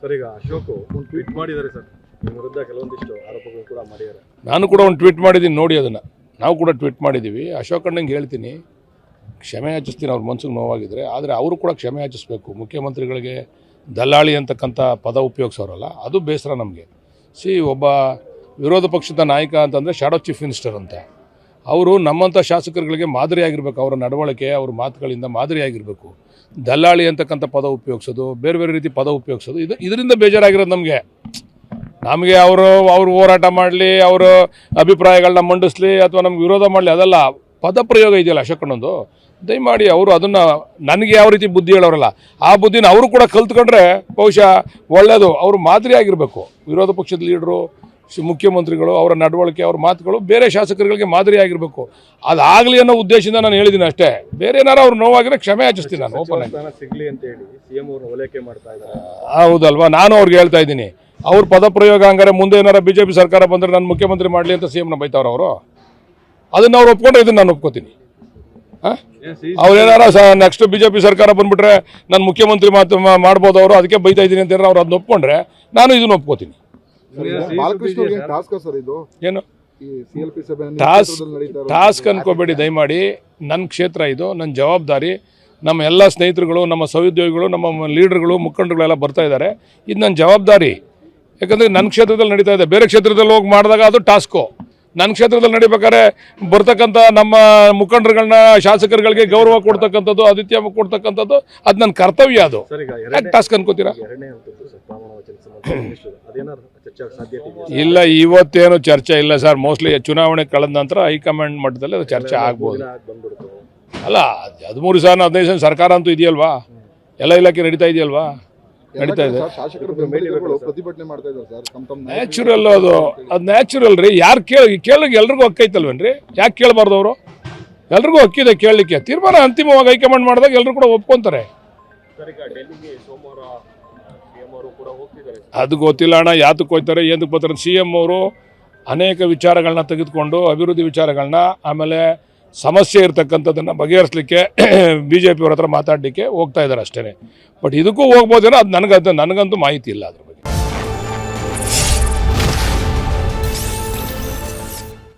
Sir, ಈಗ ಅಶೋಕ್ ಒಂದು tweet ಮಾಡಿದ್ದಾರೆ ಸರ್, ನಿಮ್ಮ ವಿರುದ್ಧ ಕೆಲವೊಂದಿಷ್ಟು ಆರೋಪಗಳು ಕೂಡ ಮಾಡಿದ್ದಾರೆ. ನಾನು ಕೂಡ ಒಂದು ಟ್ವೀಟ್ ಮಾಡಿದ್ದೀನಿ, ನೋಡಿ ಅದನ್ನು. ನಾವು ಕೂಡ ಟ್ವೀಟ್ ಮಾಡಿದ್ದೀವಿ. ಅಶೋಕ್ ಅಣ್ಣಂಗೆ ಹೇಳ್ತೀನಿ, ಕ್ಷಮೆ ಯಾಚಿಸ್ತೀನಿ ಅವ್ರ ಮನಸ್ಸಿಗೆ ನೋವಾಗಿದ್ದರೆ. ಆದರೆ ಅವರು ಕೂಡ ಕ್ಷಮೆ ಯಾಚಿಸ್ಬೇಕು. ಮುಖ್ಯಮಂತ್ರಿಗಳಿಗೆ ದಲ್ಲಾಳಿ ಅಂತಕ್ಕಂಥ ಪದ ಉಪಯೋಗಿಸೋರಲ್ಲ, ಅದು ಬೇಸರ ನಮಗೆ. ಒಬ್ಬ ವಿರೋಧ ಪಕ್ಷದ ನಾಯಕ ಅಂತಂದರೆ ಶಾಡೋ ಚೀಫ್ ಮಿನಿಸ್ಟರ್ ಅಂತ. ಅವರು ನಮ್ಮಂಥ ಶಾಸಕರುಗಳಿಗೆ ಮಾದರಿಯಾಗಿರ್ಬೇಕು. ಅವರ ನಡವಳಿಕೆ, ಅವ್ರ ಮಾತುಗಳಿಂದ ಮಾದರಿಯಾಗಿರಬೇಕು. ದಲ್ಲಾಳಿ ಅಂತಕ್ಕಂಥ ಪದ ಉಪಯೋಗಿಸೋದು, ಬೇರೆ ಬೇರೆ ರೀತಿ ಪದ ಉಪಯೋಗಿಸೋದು, ಇದರಿಂದ ಬೇಜಾರಾಗಿರೋದು ನಮಗೆ ಅವರು ಹೋರಾಟ ಮಾಡಲಿ, ಅವರ ಅಭಿಪ್ರಾಯಗಳನ್ನ ಮಂಡಿಸಲಿ ಅಥವಾ ನಮ್ಗೆ ವಿರೋಧ ಮಾಡಲಿ, ಅದೆಲ್ಲ ಪದ ಪ್ರಯೋಗ ಇದೆಯಲ್ಲ ಅಶೋಕಣ್ಣಂದು. ದಯಮಾಡಿ ಅವರು ಅದನ್ನು ನನಗೆ ಯಾವ ರೀತಿ ಬುದ್ಧಿ ಹೇಳೋರಲ್ಲ, ಆ ಬುದ್ಧಿನ ಅವರು ಕೂಡ ಕಲ್ತ್ಕೊಂಡ್ರೆ ಬಹುಶಃ ಒಳ್ಳೆಯದು. ಅವರು ಮಾದರಿಯಾಗಿರಬೇಕು. ವಿರೋಧ ಪಕ್ಷದ ಲೀಡರು, ಮುಖ್ಯಮಂತ್ರಿಗಳು, ಅವರ ನಡವಳಿಕೆ, ಅವ್ರ ಮಾತುಗಳು ಬೇರೆ ಶಾಸಕರುಗಳಿಗೆ ಮಾದರಿಯಾಗಿರಬೇಕು. ಅದಾಗಲಿ ಅನ್ನೋ ಉದ್ದೇಶದಿಂದ ನಾನು ಹೇಳಿದ್ದೀನಿ ಅಷ್ಟೇ. ಬೇರೆ ಏನಾರು ಅವ್ರು ನೋವಾಗಿರೋ ಕ್ಷಮೆ ಯಾಚಿಸ್ತೀನಿ ನಾನು. ಓಪನ್ ಸಿಗಲಿ ಅಂತ ಹೇಳಿ ಸಿಎಂ ಅವ್ರನ್ನ ಓಲೈಕೆ ಮಾಡ್ತಾ ಇದ್ದಾರೆ. ಹೌದಲ್ವಾ? ನಾನು ಅವ್ರಿಗೆ ಹೇಳ್ತಾ ಇದ್ದೀನಿ, ಅವ್ರ ಪದ ಪ್ರಯೋಗ ಹಂಗಾರೆ ಮುಂದೆ ಏನಾರ BJP ಸರ್ಕಾರ ಬಂದರೆ ನಾನು ಮುಖ್ಯಮಂತ್ರಿ ಮಾಡಲಿ ಅಂತ CM ಬೈತಾವ್ರು ಅವರು. ಅದನ್ನು ಅವ್ರು ಒಪ್ಕೊಂಡ್ರೆ ಇದನ್ನು ನಾನು ಒಪ್ಕೋತೀನಿ. ಅವ್ರೇನಾರ ನೆಕ್ಸ್ಟ್ BJP ಸರ್ಕಾರ ಬಂದ್ಬಿಟ್ರೆ ನಾನು ಮುಖ್ಯಮಂತ್ರಿ ಮಾಡ್ಬೋದು ಅವರು, ಅದಕ್ಕೆ ಬೈತಾ ಇದ್ದೀನಿ ಅಂತ ಅವ್ರು ಅದನ್ನ ಒಪ್ಕೊಂಡ್ರೆ ನಾನು ಇದನ್ನು ಒಪ್ಕೋತೀನಿ. ಏನು ಟಾಸ್ಕ್ ಅನ್ಕೋಬೇಡಿ ದಯಮಾಡಿ. ನನ್ನ ಕ್ಷೇತ್ರ ಇದು, ನನ್ನ ಜವಾಬ್ದಾರಿ. ನಮ್ಮ ಎಲ್ಲ ಸ್ನೇಹಿತರುಗಳು, ನಮ್ಮ ಸಹೋದ್ಯೋಗಿಗಳು, ನಮ್ಮ ಲೀಡರ್ಗಳು, ಮುಖಂಡರುಗಳೆಲ್ಲ ಬರ್ತಾ ಇದ್ದಾರೆ. ಇದು ನನ್ನ ಜವಾಬ್ದಾರಿ. ಯಾಕಂದರೆ ನನ್ನ ಕ್ಷೇತ್ರದಲ್ಲಿ ನಡೀತಾ ಇದೆ. ಬೇರೆ ಕ್ಷೇತ್ರದಲ್ಲಿ ಹೋಗಿ ಮಾಡಿದಾಗ ಅದು ಟಾಸ್ಕು. ನನ್ನ ಕ್ಷೇತ್ರದಲ್ಲಿ ನಡಿಬೇಕಾದ್ರೆ ಬರ್ತಕ್ಕಂಥ ನಮ್ಮ ಮುಖಂಡರುಗಳನ್ನ, ಶಾಸಕರುಗಳಿಗೆ ಗೌರವ ಕೊಡ್ತಕ್ಕಂಥದ್ದು, ಆತಿಥ್ಯ ಕೊಡ್ತಕ್ಕಂಥದ್ದು ಅದು ನನ್ನ ಕರ್ತವ್ಯ. ಅದು ಯಾಕೆ ಟಾಸ್ಕ್ ಅನ್ಕೋತೀರಾ? ಇಲ್ಲ, ಇವತ್ತೇನು ಚರ್ಚೆ ಇಲ್ಲ ಸರ್. ಮೋಸ್ಟ್ಲಿ ಚುನಾವಣೆ ಕಳೆದ ನಂತರ ಹೈಕಮಾಂಡ್ ಮಟ್ಟದಲ್ಲಿ ಅದು ಚರ್ಚೆ ಆಗ್ಬೋದು. ಅಲ್ಲ, 13 ಸಾಲ 15 ಸಾಲ ಸರ್ಕಾರ ಅಂತೂ ಇದೆಯಲ್ವಾ, ಎಲ್ಲ ಇಲಾಖೆ ನಡೀತಾ ಇದೆಯಲ್ವಾ, ನಡೀತಾ ಇದೆ. ನ್ಯಾಚುರಲ್ ಅದು ನ್ಯಾಚುರಲ್ ರೀ. ಯಾರು ಕೇಳಿಗೆ ಎಲ್ರಿಗೂ ಹಕ್ಕೈತಲ್ವೇನ್ರಿ? ಯಾಕೆ ಕೇಳಬಾರ್ದು? ಅವರು ಎಲ್ರಿಗೂ ಹಕ್ಕಿದೆ ಕೇಳಲಿಕ್ಕೆ. ತೀರ್ಮಾನ ಅಂತಿಮವಾಗಿ ಹೈಕಮಾಂಡ್ ಮಾಡಿದಾಗ ಎಲ್ಲರೂ ಕೂಡ ಒಪ್ಕೊಂತಾರೆ. ಅದು ಗೊತ್ತಿಲ್ಲ ಅಣ್ಣ, ಯಾತಕ್ಕೆ ಹೋಗ್ತಾರೆ, ಏನಕ್ಕೆ ಬರ್ತಾರೆ. CM ಅವರು ಅನೇಕ ವಿಚಾರಗಳನ್ನ ತೆಗೆದುಕೊಂಡು, ಅಭಿವೃದ್ಧಿ ವಿಚಾರಗಳನ್ನ, ಆಮೇಲೆ ಸಮಸ್ಯೆ ಇರ್ತಕ್ಕಂಥದ್ದನ್ನು ಬಗೆಹರಿಸಲಿಕ್ಕೆ BJP ಅವ್ರ ಹತ್ರ ಮಾತಾಡಲಿಕ್ಕೆ ಹೋಗ್ತಾ ಇದ್ದಾರೆ ಅಷ್ಟೇ. ಬಟ್ ಇದಕ್ಕೂ ಹೋಗ್ಬೋದೇನೋ, ಅದು ನನಗಂತೂ ಮಾಹಿತಿ ಇಲ್ಲ. ಅದು